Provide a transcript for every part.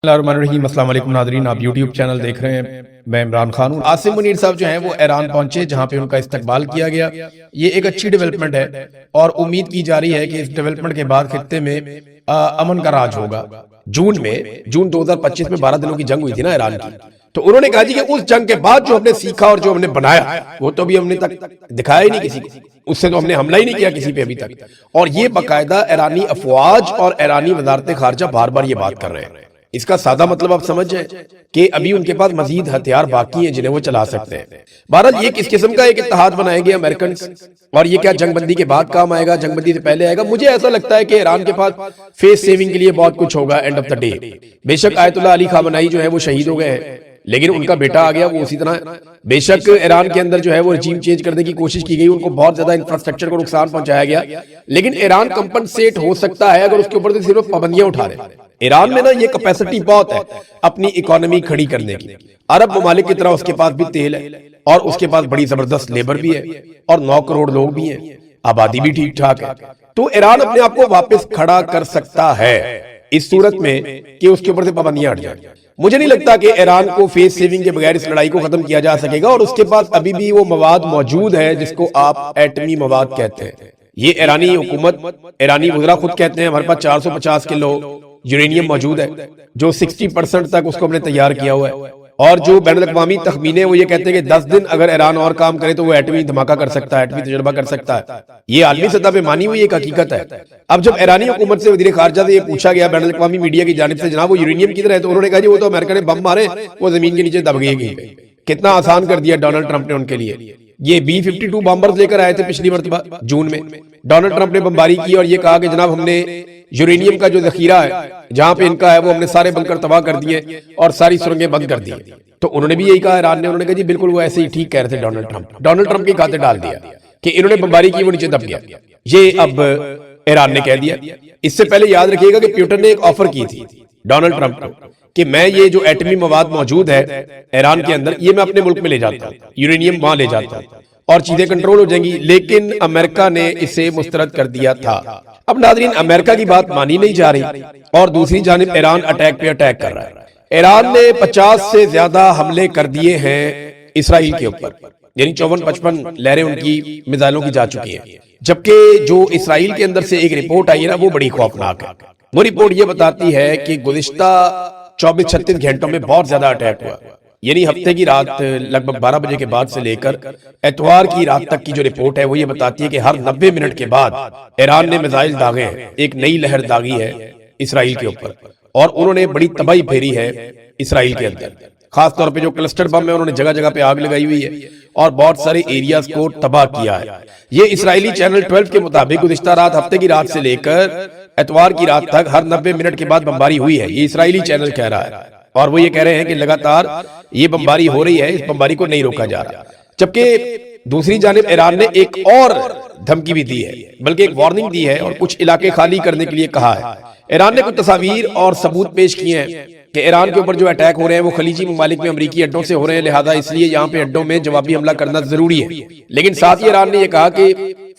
الرحمن السلام علیکم ناظرین، آپ یوٹیوب چینل دیکھ رہے ہیں، میں عمران خان ہوں۔ عاصم منیر صاحب جو ہیں وہ ایران پہنچے، جہاں پہ ان کا استقبال کیا گیا۔ یہ ایک اچھی ڈیولپمنٹ ہے اور امید کی جا رہی ہے کہ اس ڈیولپمنٹ کے بعد خطے میں امن کا راج ہوگا۔ جون 2025 میں 12 دنوں کی جنگ ہوئی تھی نا ایران کی، تو انہوں نے کہا جی کہ اس جنگ کے بعد جو ہم نے سیکھا اور جو ہم نے بنایا وہ تو ابھی ہم نے تک دکھایا ہی نہیں کسی کو، اس سے تو ہم نے حملہ ہی نہیں کیا کسی پہ ابھی تک۔ اور یہ باقاعدہ ایرانی افواج اور ایرانی وزارت خارجہ بار بار یہ بات کر رہے ہیں۔ اس کا سادہ مطلب آپ سمجھ جائیں کہ ابھی ان کے پاس مزید ہتھیار باقی ہیں جنہیں وہ چلا سکتے ہیں۔ بہرحال یہ کس قسم کا ایک اتحاد بنائے گے امریکنز، اور یہ کیا جنگ بندی کے بعد کام آئے گا، جنگ بندی سے پہلے آئے گا؟ مجھے ایسا لگتا ہے کہ ایران کے پاس فیس سیونگ کے لیے بہت کچھ ہوگا اینڈ آف دا ڈے۔ بے شک آیت اللہ علی خامنائی جو ہے وہ شہید ہو گئے ہیں، لیکن ان کا بیٹا آ گیا، وہ اسی طرح ہے۔ بے شک ایران کے اندر جو ہے وہ رجیم چینج کرنے کی کوشش کی گئی، ان کو بہت زیادہ انفراسٹرکچر کو نقصان پہنچایا گیا، لیکن ایران کمپنسیٹ ہو سکتا ہے اگر اس کے اوپر سے صرف پابندیاں اٹھا رہے ہیں۔ ایران میں نا یہ کیپیسٹی بہت ہے اپنی اکانومی کھڑی کرنے کی۔ عرب ممالک کی طرح اس کے پاس بھی تیل ہے اور اس کے پاس بڑی زبردست لیبر بھی ہے اور 9 کروڑ لوگ بھی ہیں، آبادی بھی ٹھیک ٹھاک ہے، تو ایران اپنے آپ کو واپس کھڑا کر سکتا ہے اس صورت میں کہ اس کے اوپر سے پابندیاں ہٹ جائیں۔ مجھے نہیں لگتا کہ ایران کو فیس سیونگ کے بغیر اس لڑائی کو ختم کیا جا سکے گا، اور اس کے پاس ابھی بھی وہ مواد موجود ہے جس کو آپ ایٹمی مواد کہتے ہیں۔ یہ ایرانی حکومت، ایرانی وزراء خود کہتے ہیں ہمارے پاس 450 کلو یورینیم موجود ہے، جو 60% تک اس کو ہم نے تیار کیا ہوا ہے، اور جو بین الاقوامی تخمینے وہ یہ کہتے ہیں کہ 10 دن اگر ایران اور کام کرے تو وہ ایٹمی دھماکہ کر سکتا ہے، ایٹمی تجربہ کر سکتا ہے۔ یہ عالمی سطح پہ مانی ہوئی ایک حقیقت ہے۔ اب جب ایرانی حکومت سے وزیر خارجہ سے یہ پوچھا گیا بین الاقوامی میڈیا کی جانب سے جناب وہ یورینیم کدھر ہے، تو انہوں نے کہا جی وہ تو امریکہ نے بم مارے، وہ زمین کے نیچے دب گئی۔ کتنا آسان کر دیا ڈونلڈ ٹرمپ نے ان کے لیے۔ یہ B-52 بامبرز لے کر آئے تھے پچھلی مرتبہ جون میں، ڈونلڈ ٹرمپ نے بمباری کی اور یہ کہا کہ جناب ہم نے یورینیم کا جو ذخیرہ ہے جہاں پہ ان کا ہے وہ ہم نے سارے بنکر تباہ کر دیے اور ساری سرنگیں بند کر دی۔ تو انہوں نے بھی یہی کہا ایران نے، انہوں نے کہا جی بالکل وہ ایسے ہی ٹھیک کہہ رہے تھے ڈونلڈ ٹرمپ کی کھاتے ڈال دیا کہ انہوں نے بمباری کی وہ نیچے دب گیا۔ یہ اب ایران نے کہہ دیا۔ اس سے پہلے یاد رکھیے گا کہ پیوٹن نے ایک آفر کی تھی ڈونلڈ ٹرمپ کو کہ میں یہ جو ایٹمی مواد موجود ہے ایران کے اندر یہ میں اپنے ملک میں لے جاتا ہوں، یورینیم وہاں لے جاتا ہوں اور چیزیں کنٹرول ہو جائیں گی، لیکن امریکہ نے اسے مسترد کر دیا تھا۔ اب ناظرین امریکہ کی بات مانی نہیں جا رہی اور دوسری جانب ایران اٹیک پہ اٹیک کر رہا ہے۔ ایران نے 50 سے زیادہ حملے کر دیے ہیں اسرائیل کے اوپر، یعنی 54-55 لہریں ان کی میزائلوں کی جا چکی ہیں، جبکہ جو اسرائیل کے اندر سے ایک رپورٹ آئی ہے نا وہ بڑی خوفناک ہے۔ وہ رپورٹ یہ بتاتی ہے کہ گزشتہ 24-36 گھنٹوں میں بہت زیادہ اٹیک ہوا، یعنی ہفتے کی رات لگ بھگ 12 بجے کے بعد سے لے کر اتوار کی رات تک کی جو رپورٹ ہے وہ یہ بتاتی ہے کہ ہر 90 منٹ کے بعد ایران نے میزائل داغے ہیں، ایک نئی لہر داغی ہے اسرائیل کے اوپر، اور انہوں نے بڑی تباہی پھیری ہے اسرائیل کے اندر۔ خاص طور پہ جو کلسٹر بم ہے انہوں نے جگہ جگہ پہ آگ لگائی ہوئی ہے اور بہت سارے ایریاز کو تباہ کیا ہے۔ یہ اسرائیلی چینل 12 کے مطابق گزشتہ رات ہفتے کی رات سے لے کر اتوار کی رات تک ہر 90 منٹ کے بعد بمباری ہوئی ہے، یہ اسرائیلی چینل کہہ رہا ہے، اور وہ یہ کہہ رہے ہیں کہ لگاتار یہ بمباری ہو رہی ہے، اس بمباری کو نہیں روکا جا رہا۔ جبکہ دوسری جانب ایران نے ایک اور دھمکی بھی دی ہے، بلکہ ایک وارننگ دی ہے اور کچھ علاقے خالی کرنے کے لیے کہا ہے۔ ایران نے کچھ تصاویر اور ثبوت پیش کیے ہیں کہ ایران کے اوپر جو اٹیک ہو رہے ہیں وہ خلیجی ممالک میں امریکی اڈوں سے ہو رہے ہیں، لہذا اس لیے یہاں پہ اڈوں میں جوابی حملہ کرنا ضروری ہے۔ لیکن ساتھ ہی ایران نے یہ کہا کہ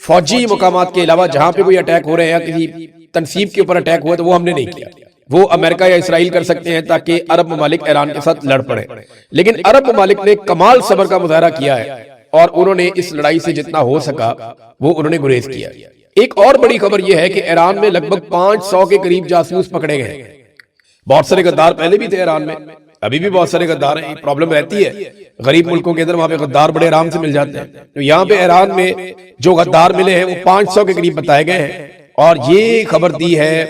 فوجی مقامات کے علاوہ جہاں پہ کوئی اٹیک ہو رہے ہیں یا کسی تنصیب کے اوپر اٹیک ہوا تو وہ ہم نے نہیں کیا، وہ امریکہ یا اسرائیل کر سکتے ہیں تاکہ عرب ممالک ایران کے ساتھ لڑ پڑے۔ لیکن عرب ممالک نے کمال صبر کا مظاہرہ کیا ہے اور انہوں نے اس لڑائی سے جتنا ہو سکا وہ انہوں نے گریز کیا۔ ایک اور بڑی خبر یہ ہے کہ ایران میں لگ بھگ 500 کے قریب جاسوس پکڑے گئے ہیں۔ بہت سارے غدار پہلے بھی تھے ایران میں، ابھی بھی بہت سارے غدار ہیں، پرابلم رہتی ہے غریب ملکوں کے اندر، وہاں پہ غدار بڑے آرام سے مل جاتے ہیں۔ تو یہاں پہ ایران میں جو غدار ملے ہیں وہ 500 کے قریب بتائے گئے ہیں، اور یہ خبر دی ہے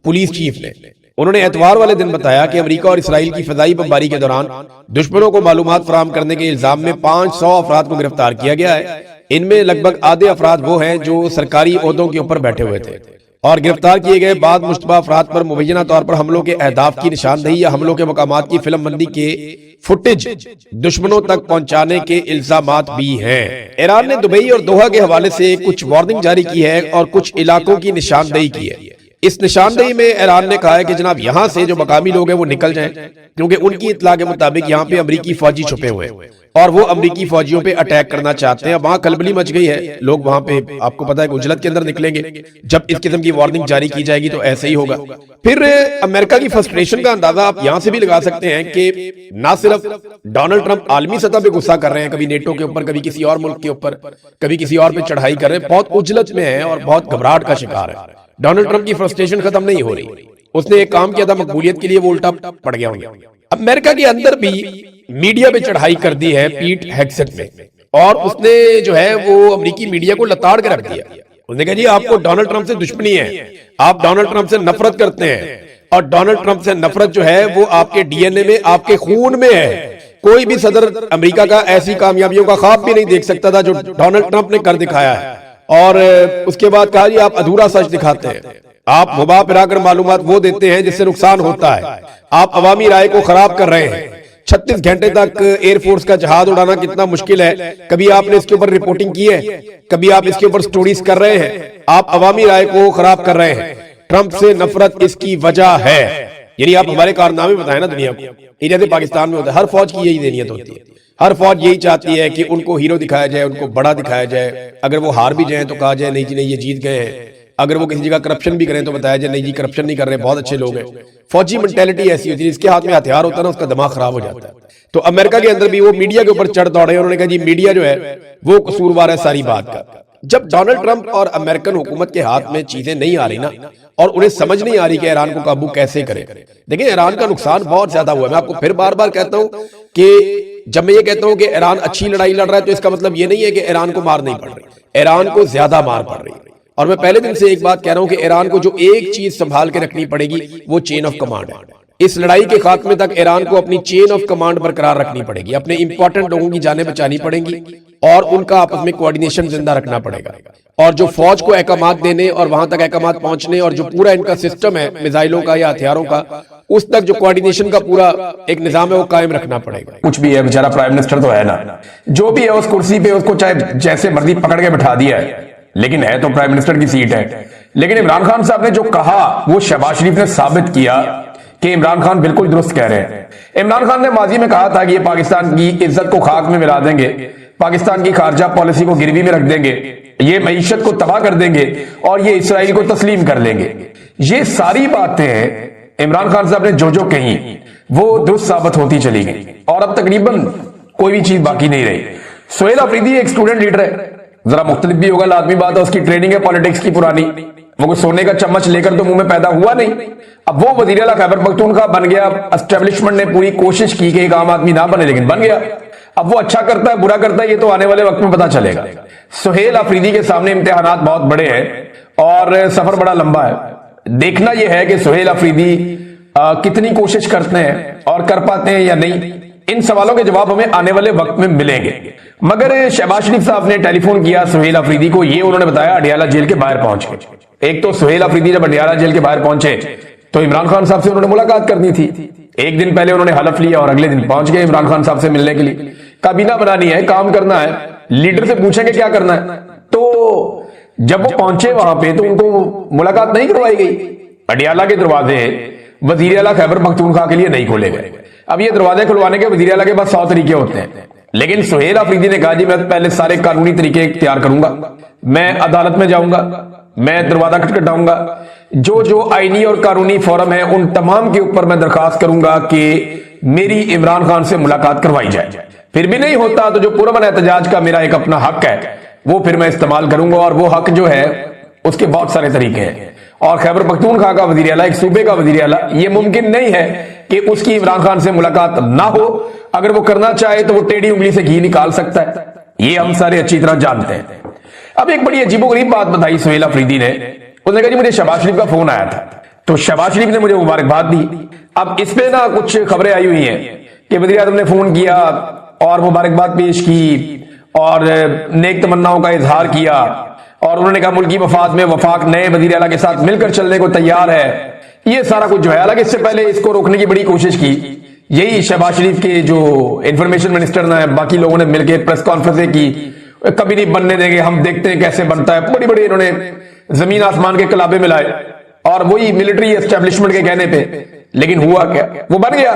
پولیس چیف نے۔ انہوں نے اتوار والے دن بتایا کہ امریکہ اور اسرائیل کی فضائی بمباری کے دوران دشمنوں کو معلومات فراہم کرنے کے الزام میں 500 افراد کو گرفتار کیا گیا ہے۔ ان میں لگ بھگ آدھے افراد وہ ہیں جو سرکاری عہدوں کے اوپر بیٹھے ہوئے تھے، اور گرفتار کیے گئے بعد مشتبہ افراد پر مبینہ طور پر حملوں کے اہداف کی نشاندہی یا حملوں کے مقامات کی فلم بندی کے فوٹیج دشمنوں تک پہنچانے کے الزامات بھی ہیں۔ ایران نے دبئی اور دوحہ کے حوالے سے کچھ وارننگ جاری کی ہے اور کچھ علاقوں کی نشاندہی کی ہے۔ اس نشاندہی میں ایران نے کہا ہے کہ جناب یہاں سے جو مقامی لوگ ہیں وہ نکل جائیں، کیونکہ ان کی اطلاع کے مطابق یہاں پہ امریکی فوجی چھپے ہوئے ہیں۔ اور وہ امریکی فوجیوں پہ اٹیک کرنا چاہتے ہیں. وہاں کلبلی مچ گئی ہے, لوگ وہاں پہ آپ کو پتا ہے کہ اجلت کے اندر نکلیں گے. جب اس قسم کی وارننگ جاری کی جائے گی تو ایسے ہی ہوگا. پھر امریکہ کی فرسٹریشن کا اندازہ آپ یہاں سے بھی لگا سکتے ہیں کہ نہ صرف ڈونلڈ ٹرمپ عالمی سطح پہ غصہ کر رہے ہیں, کبھی نیٹو کے اوپر, کبھی کسی اور ملک کے اوپر, کبھی کسی اور پہ چڑھائی کر رہے ہیں, بہت اجلت میں ہیں اور بہت گھبراہٹ کا شکار ہے. ڈونلڈ ٹرمپ کی فرسٹریشن ختم نہیں ہو رہی. اس نے ایک کام کیا تھا مقبولیت کے لیے, وہ الٹا پڑ گیا ہوں. امریکہ کے اندر بھی میڈیا پہ چڑھائی کر دی ہے پیٹ ہیگسٹ نے, اور اس نے جو ہے وہ امریکی میڈیا کو لتاڑ کے رکھ دیا. اس نے کہا جی آپ کو ڈونلڈ ٹرمپ سے دشمنی ہے, آپ ڈونلڈ ٹرمپ سے نفرت کرتے ہیں, اور ڈونلڈ ٹرمپ سے نفرت جو ہے وہ آپ کے ڈی این اے میں, آپ کے خون میں ہے. کوئی بھی صدر امریکہ کا ایسی کامیابیوں کا خواب بھی نہیں دیکھ سکتا تھا جو ڈونلڈ ٹرمپ نے کر دکھایا ہے. اور اس کے بعد کہا جی آپ ادھورا سچ دکھاتے ہیں, آپ مباح پھرا کر معلومات وہ دیتے ہیں جس سے نقصان ہوتا ہے, آپ عوامی رائے کو خراب کر رہے ہیں. 36 گھنٹے تک ایئر فورس کا جہاز اڑانا کتنا مشکل ہے, کبھی آپ نے اس کے اوپر رپورٹنگ کی ہے, کبھی آپ اس کے اوپر سٹوریز کر رہے ہیں, آپ عوامی رائے کو خراب کر رہے ہیں. ٹرمپ سے نفرت اس کی وجہ ہے. یعنی آپ ہمارے کارنامے بتائیں نا دنیا کو, یہ جیسے پاکستان میں ہوتا ہے, ہر فوج کی یہی ذہنیت ہوتی ہے. ہر فوج یہی چاہتی ہے کہ ان کو ہیرو دکھایا جائے, ان کو بڑا دکھایا جائے. اگر وہ ہار بھی جائیں تو کہا جائے نہیں جی نہیں یہ جیت گئے ہیں. اگر وہ کسی جگہ کرپشن بھی کریں تو بتایا جائے نہیں جی کرپشن نہیں کر رہے, بہت اچھے لوگ ہیں. فوجی منٹیلٹی ایسی ہوتی ہے, اس کے ہاتھ میں ہتھیار ہوتا ہے نا اس کا دماغ خراب ہو جاتا ہے. تو امریکہ کے اندر بھی وہ میڈیا کے اوپر چڑھ دوڑے, انہوں نے کہا جی میڈیا جو ہے وہ قصوروار ہے ساری بات کا. جب ڈونلڈ ٹرمپ اور امریکن حکومت کے ہاتھ میں چیزیں نہیں آ رہی نا, اور انہیں سمجھ نہیں آ رہی کہ ایران کو قابو کیسے کرے. دیکھیں ایران کا نقصان بہت زیادہ ہوا ہے. میں آپ کو پھر بار بار کہتا ہوں کہ جب میں یہ کہتا ہوں کہ ایران اچھی لڑائی لڑ رہا ہے تو اس کا مطلب یہ نہیں ہے کہ ایران کو مار نہیں پڑ رہی, ایران کو زیادہ مار پڑ رہی ہے. اور میں پہلے دن سے ایک بات کہہ رہا ہوں کہ ایران کو جو ایک چیز سنبھال کے رکھنی پڑے گی وہ چین آف کمانڈ ہے. اس لڑائی کے خاتمے تک ایران کو اپنی چین آف کمانڈ برقرار رکھنی پڑے گی, اپنے امپورٹنٹ لوگوں کی جانیں بچانی پڑیں گی, اور ان کا آپس میں کوارڈینیشن زندہ رکھنا پڑے گا. اور جو فوج کو احکامات دینے اور وہاں تک احکامات پہنچنے اور جو پورا ان کا سسٹم ہے میزائلوں کا یا ہتھیاروں کا, اس تک جو کوارڈینیشن کا پورا ایک نظام ہے وہ قائم رکھنا پڑے گا. کچھ بھی ہے بیچارہ پرائم منسٹر تو ہے نا, جو بھی ہے اس کرسی پہ اس کو چاہے جیسے مرضی پکڑ کے بٹھا دیا ہے, لیکن ہے تو پرائم منسٹر کی سیٹ ہے. لیکن عمران خان صاحب نے جو کہا وہ شہباز شریف نے ثابت کیا کہ عمران خان بالکل درست کہہ رہے ہیں. عمران خان نے ماضی میں کہا تھا کہ یہ پاکستان کی عزت کو خاک میں ملا دیں گے, پاکستان کی خارجہ پالیسی کو گروی میں رکھ دیں گے, یہ معیشت کو تباہ کر دیں گے, اور یہ اسرائیل کو تسلیم کر لیں گے. یہ ساری باتیں عمران خان صاحب نے جو کہیں وہ درست ثابت ہوتی چلی گئی, اور اب تقریباً کوئی بھی چیز باقی نہیں رہی. سہیل آفریدی ایک اسٹوڈنٹ لیڈر ہے, ذرا مختلف بھی ہوگا, لازمی بات ہے, اس کی ٹریننگ ہے پالیٹکس کی پرانی, وہ کوئی سونے کا چمچ لے کر تو منہ میں پیدا ہوا نہیں. اب وہ وزیر اعلیٰ خیبر پختونخوا بن گیا. اسٹیبلشمنٹ نے پوری کوشش کی کہ ایک عام آدمی نہ بنے, لیکن بن گیا. اب وہ اچھا کرتا ہے برا کرتا ہے یہ تو آنے والے وقت میں پتا چلے گا. سہیل آفریدی کے سامنے امتحانات بہت بڑے ہیں اور سفر بڑا لمبا ہے. دیکھنا یہ ہے کہ سہیل آفریدی کتنی کوشش کرتے ہیں اور کر پاتے ہیں یا نہیں. ان سوالوں کے جواب ہمیں آنے والے وقت میں ملیں گے. مگر شہباز شریف صاحب نے ٹیلی فون کیا سہیل آفریدی کو, یہ انہوں نے بتایا اڈیالہ جیل کے باہر پہنچ کے. ایک تو سہیل آفریدی جب اڈیالہ جیل کے باہر پہنچے تو عمران خان صاحب سے انہوں نے ملاقات کرنی تھی. ایک دن پہلے انہوں نے حلف لیا اور اگلے دن پہنچ گئے عمران خان صاحب سے ملنے کے لیے. کابینہ بنانی ہے, کام کرنا ہے, لیڈر سے پوچھیں گے کیا کرنا ہے. تو جب وہ پہنچے وہاں پہ تو ان کو ملاقات نہیں کروائی گئی. اڈیالہ کے دروازے وزیر اعلیٰ خیبر پختونخوا کے لیے نہیں کھولے گئے. اب یہ دروازے کھلوانے کے وزیر اعلیٰ کے پاس 100 طریقے ہوتے ہیں, لیکن سہیل آفریدی نے کہا جی میں پہلے سارے قانونی طریقے اختیار کروں گا, میں عدالت میں جاؤں گا, میں دروازہ کھٹکھٹاؤں گا, جو آئینی اور قانونی فورم ہے ان تمام کے اوپر میں درخواست کروں گا کہ میری عمران خان سے ملاقات کروائی جائے. پھر بھی نہیں ہوتا تو جو پرامن احتجاج کا میرا ایک اپنا حق ہے وہ پھر میں استعمال کروں گا, اور وہ حق جو ہے اس کے بہت سارے طریقے ہیں. اور خیبر پختونخوا کا وزیر اعلیٰ, ایک صوبے کا وزیر اعلیٰ, یہ ممکن نہیں ہے کہ اس کی عمران خان سے ملاقات نہ ہو. اگر وہ کرنا چاہے تو وہ ٹیڑھی انگلی سے گھی نکال سکتا ہے, یہ ہم سارے اچھی طرح جانتے ہیں. اب ایک بڑی عجیب و غریب بات بتائی سہیل آفریدی نے. اس نے کہا جی مجھے شہباز شریف کا فون آیا تھا, تو شہباز شریف نے مجھے مبارکباد دی. اب اس پہ نا کچھ خبریں آئی ہوئی ہیں کہ وزیر اعظم نے فون کیا اور مبارکباد پیش کی اور نیک تمناؤں کا اظہار کیا, اور انہوں نے کہا ملکی مفاد میں وفاق نئے وزیر اعلیٰ کے ساتھ مل کر چلنے کو تیار ہے. یہ سارا کچھ جو ہے, حالانکہ اس سے پہلے اس کو روکنے کی بڑی کوشش کی. یہی شہباز شریف کے جو انفارمیشن منسٹر نے باقی لوگوں نے مل کے پریس کانفرنسیں کی, کبھی نہیں بننے دیں گے, ہم دیکھتے ہیں کیسے بنتا ہے. بڑی بڑی انہوں نے زمین آسمان کے کلابے ملائے, اور وہی ملٹری اسٹیبلشمنٹ کے کہنے پہ. لیکن ہوا کیا, وہ بن گیا.